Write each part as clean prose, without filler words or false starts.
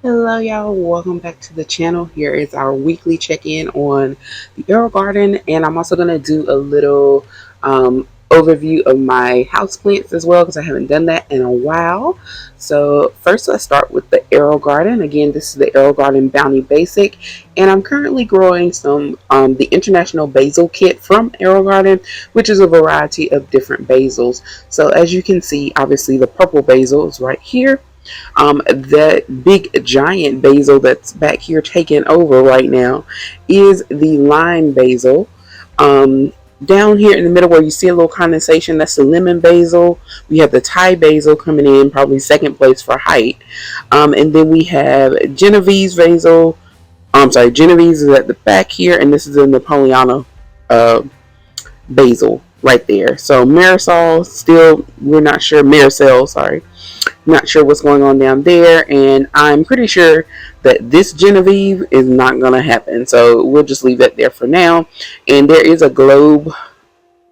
Hello, y'all. Welcome back to the channel. Here is our weekly check-in on the Aerogarden, and I'm also going to do a little overview of my houseplants as well because I haven't done that in a while. So first, let's start with the Aerogarden. Again, this is the Aerogarden Bounty Basic, and I'm currently growing some the International Basil Kit from Aerogarden, which is a variety of different basils. So as you can see, obviously the purple basil is right here. That big giant basil that's back here taking over right now is the lime basil. Down here in the middle where you see a little condensation, that's the lemon basil. We have the Thai basil coming in, probably second place for height. And then we have Genovese basil. I'm sorry, Genovese is at the back here, and this is the Napoleano uh, basil right there. So Marisol, still, we're not sure. Maricel, sorry. Not sure what's going on down there, and I'm pretty sure that this Genevieve is not going to happen. So we'll just leave that there for now. And there is a globe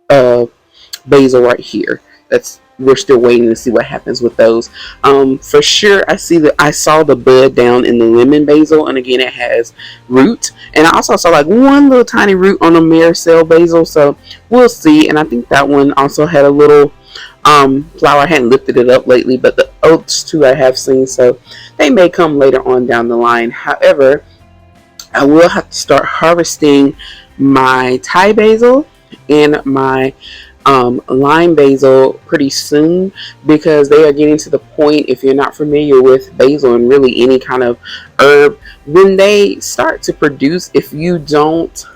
basil right here. That's We're still waiting to see what happens with those. For sure, I saw the bud down in the lemon basil, and again, it has root. And I also saw like one little tiny root on the Maricel basil. So we'll see. And I think that one also had a little flower. I hadn't lifted it up lately, but the oats too I have seen, so they may come later on down the line. However, I will have to start harvesting my Thai basil and my lime basil pretty soon, because they are getting to the point, if you're not familiar with basil and really any kind of herb, when they start to produce, if you don't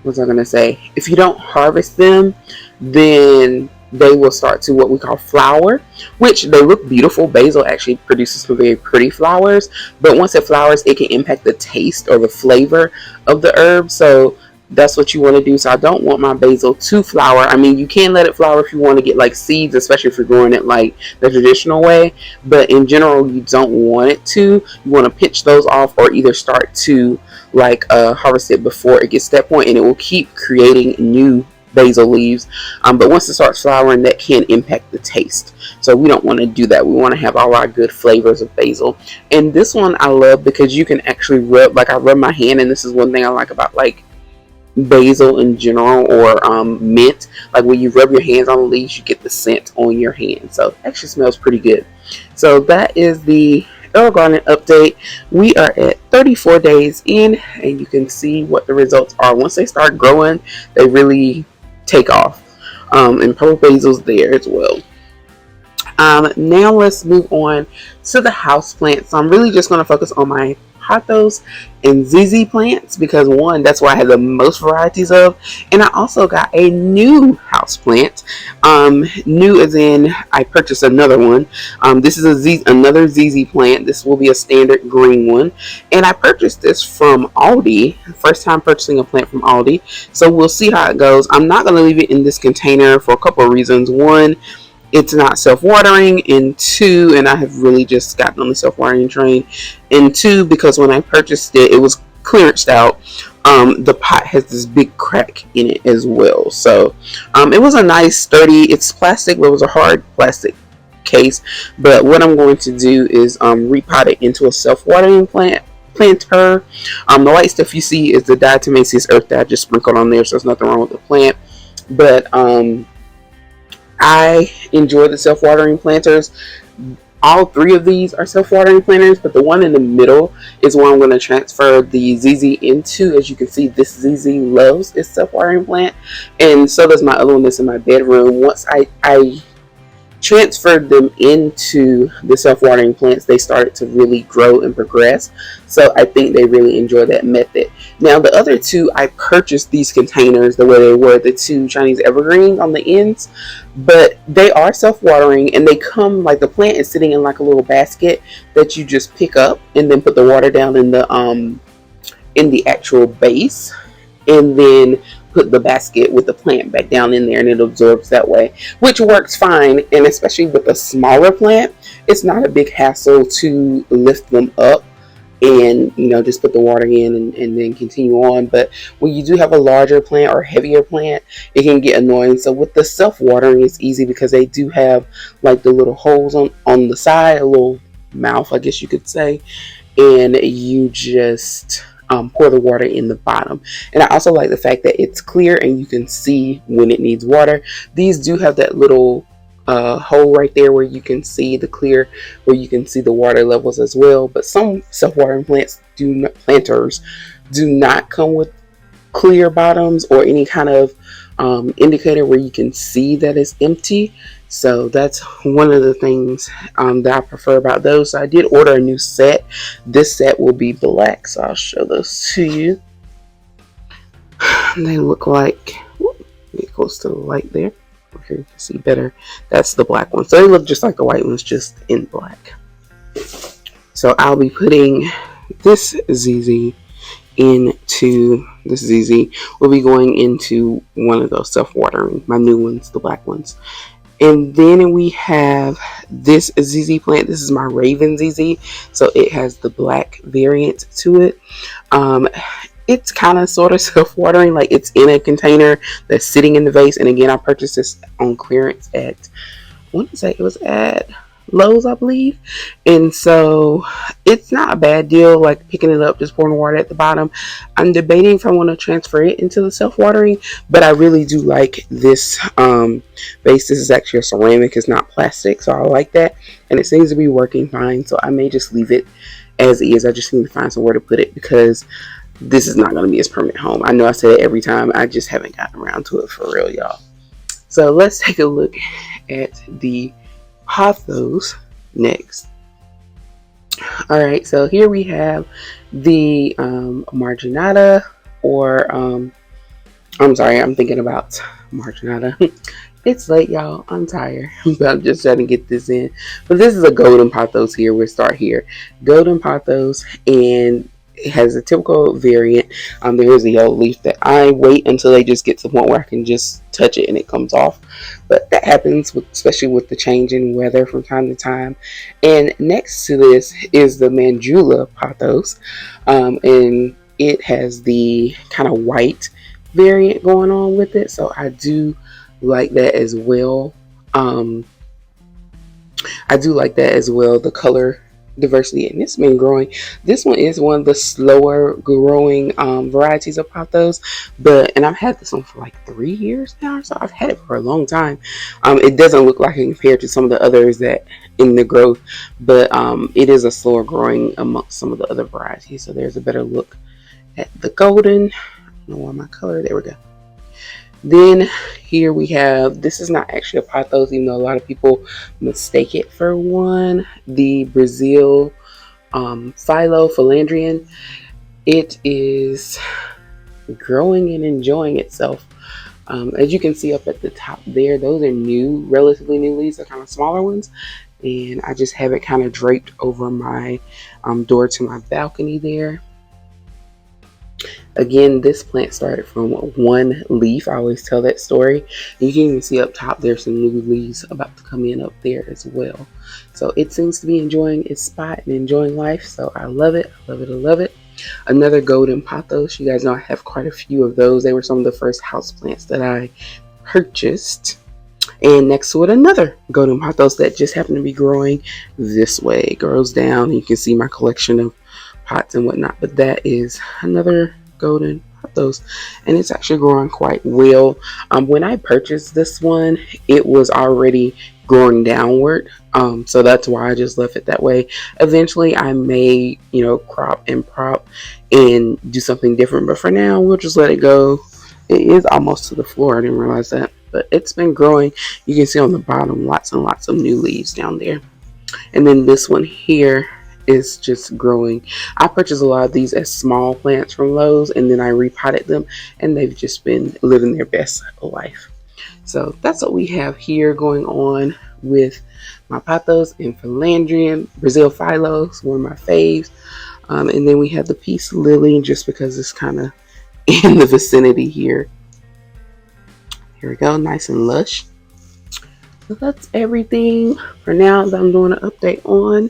what was I gonna say? If you don't harvest them, then they will start to what we call flower, which they look beautiful. Basil actually produces some very pretty flowers, but once it flowers, it can impact the taste or the flavor of the herb. So that's what you want to do. So I don't want my basil to flower. I mean, you can let it flower if you want to get like seeds, especially if you're growing it like the traditional way. But in general, you don't want it to. You want to pinch those off, or either start to like harvest it before it gets to that point, and it will keep creating new basil leaves. But once it starts flowering, that can impact the taste. So we don't want to do that. We want to have all our good flavors of basil. And this one I love because you can actually rub, like I rub my hand, and this is one thing I like about like basil in general, or mint. Like when you rub your hands on the leaves, you get the scent on your hand. So it actually smells pretty good. So that is the Aerogarden update. We are at 34 days in, and you can see what the results are. Once they start growing, they really take off. And purple basil's there as well. Now let's move on to the house plants. So I'm really just going to focus on my pothos and ZZ plants, because one, that's where I have the most varieties of, and I also got a new house plant. New as in I purchased another one. This is another ZZ plant. This will be a standard green one, and I purchased this from Aldi. First time purchasing a plant from Aldi, so we'll see how it goes. I'm not going to leave it in this container for a couple of reasons. One, it's not self-watering, and two, and I have really just gotten on the self-watering train, and two, because when I purchased it, it was clearanced out. The pot has this big crack in it as well. So it was a nice sturdy, it's plastic, but it was a hard plastic case. But what I'm going to do is repot it into a self-watering planter. The white stuff you see is the diatomaceous earth that I just sprinkled on there, so there's nothing wrong with the plant. But I enjoy the self-watering planters. All three of these are self-watering planters, but the one in the middle is where I'm going to transfer the ZZ into. As you can see, this ZZ loves its self-watering plant, and so does my other one that's in my bedroom. Once I transferred them into the self-watering plants, they started to really grow and progress. So I think they really enjoy that method. Now the other two, I purchased these containers the way they were, the two Chinese evergreens on the ends, but they are self-watering, and they come like the plant is sitting in like a little basket that you just pick up and then put the water down in the actual base, and then put the basket with the plant back down in there, and it absorbs that way, which works fine. And especially with a smaller plant, it's not a big hassle to lift them up and just put the water in and then continue on. But when you do have a larger plant or heavier plant, it can get annoying. So with the self-watering, it's easy because they do have like the little holes on the side, a little mouth, I guess you could say, and you just pour the water in the bottom. And I also like the fact that it's clear and you can see when it needs water. These do have that little hole right there where you can see the clear, where you can see the water levels as well. But some self-watering planters do not come with clear bottoms or any kind of indicator where you can see that it's empty. So that's one of the things that I prefer about those. So I did order a new set. This set will be black, so I'll show those to you. They look like, get close to the light there. Here you can see better. That's the black one. So they look just like the white ones, just in black. So I'll be putting this ZZ into this ZZ. Will be going into one of those self-watering, my new ones, the black ones. And then we have this ZZ plant. This is my Raven ZZ. So it has the black variant to it. It's kind of sort of self-watering, like it's in a container that's sitting in the vase. And again, I purchased this on clearance at, I want to say it was at Lowe's, I believe. And so it's not a bad deal, like picking it up, just pouring water at the bottom. I'm debating if I want to transfer it into the self-watering, but I really do like this base. This is actually a ceramic, it's not plastic, so I like that, and it seems to be working fine. So I may just leave it as is. I just need to find somewhere to put it because this is not going to be its permanent home. I know I say it every time, I just haven't gotten around to it for real, y'all. So let's take a look at the pothos next. Alright, so here we have the marginata, or I'm sorry, I'm thinking about marginata. It's late, y'all, I'm tired, but I'm just trying to get this in. But this is a golden pothos here. We'll start here. Golden pothos, and it has a typical variant. There is a yellow leaf that I wait until they just get to the point where I can just touch it and it comes off. But that happens, especially with the change in weather from time to time. And next to this is the Mandula pothos. And it has the kind of white variant going on with it. So I do like that as well. I do like that as well, the color diversity, and it's been growing. This one is one of the slower growing varieties of pothos, and I've had this one for like 3 years now, so I've had it for a long time. It doesn't look like it compared to some of the others that in the growth, but it is a slower growing amongst some of the other varieties. So there's a better look at the golden. I don't know why my color, there we go. Then here we have, this is not actually a pothos, even though a lot of people mistake it for one, the Brazil philandrian. It is growing and enjoying itself. As you can see up at the top there, those are new, relatively new leaves. They're kind of smaller ones. And I just have it kind of draped over my door to my balcony there. Again, this plant started from one leaf. I always tell that story. And you can even see up top there's some new leaves about to come in up there as well. So it seems to be enjoying its spot and enjoying life. So I love it. I love it. I love it. Another golden pothos. You guys know I have quite a few of those. They were some of the first houseplants that I purchased. And next to it, another golden pothos that just happened to be growing this way. It grows down, and you can see my collection of pots and whatnot. But that is another golden pothos, and it's actually growing quite well. When I purchased this one, it was already growing downward, so that's why I just left it that way. Eventually I may, crop and prop and do something different, but for now we'll just let it go. It is almost to the floor. I didn't realize that, but it's been growing. You can see on the bottom lots and lots of new leaves down there. And then this one here is just growing. I purchased a lot of these as small plants from Lowe's, and then I repotted them, and they've just been living their best life. So that's what we have here going on with my pothos and philandrian. Brazil phylos, one of my faves. And then we have the peace lily, just because it's kind of in the vicinity here. Here we go, nice and lush. So that's everything for now that I'm doing an update on.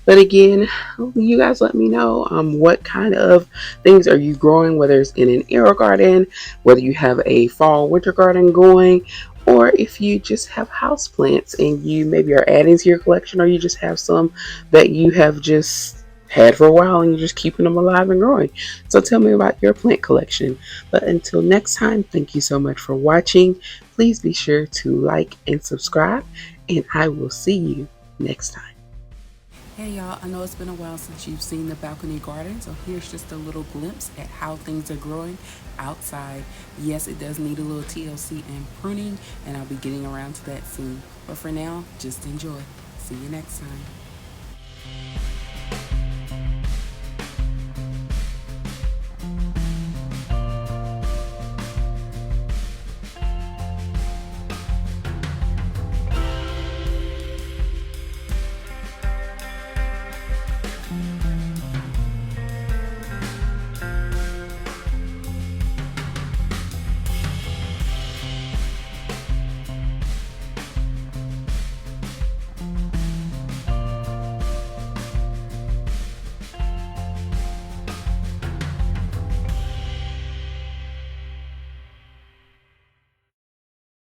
But again, you guys let me know what kind of things are you growing, whether it's in an Aerogarden, whether you have a fall winter garden going, Or if you just have house plants and you maybe are adding to your collection, or you just have some that you have just had for a while and you're just keeping them alive and growing. So tell me about your plant collection. But until next time, thank you so much for watching. Please be sure to like and subscribe, and I will see you next time. Hey y'all, I know it's been a while since you've seen the balcony garden, so here's just a little glimpse at how things are growing outside. Yes, it does need a little TLC and pruning, and I'll be getting around to that soon. But for now, just enjoy. See you next time.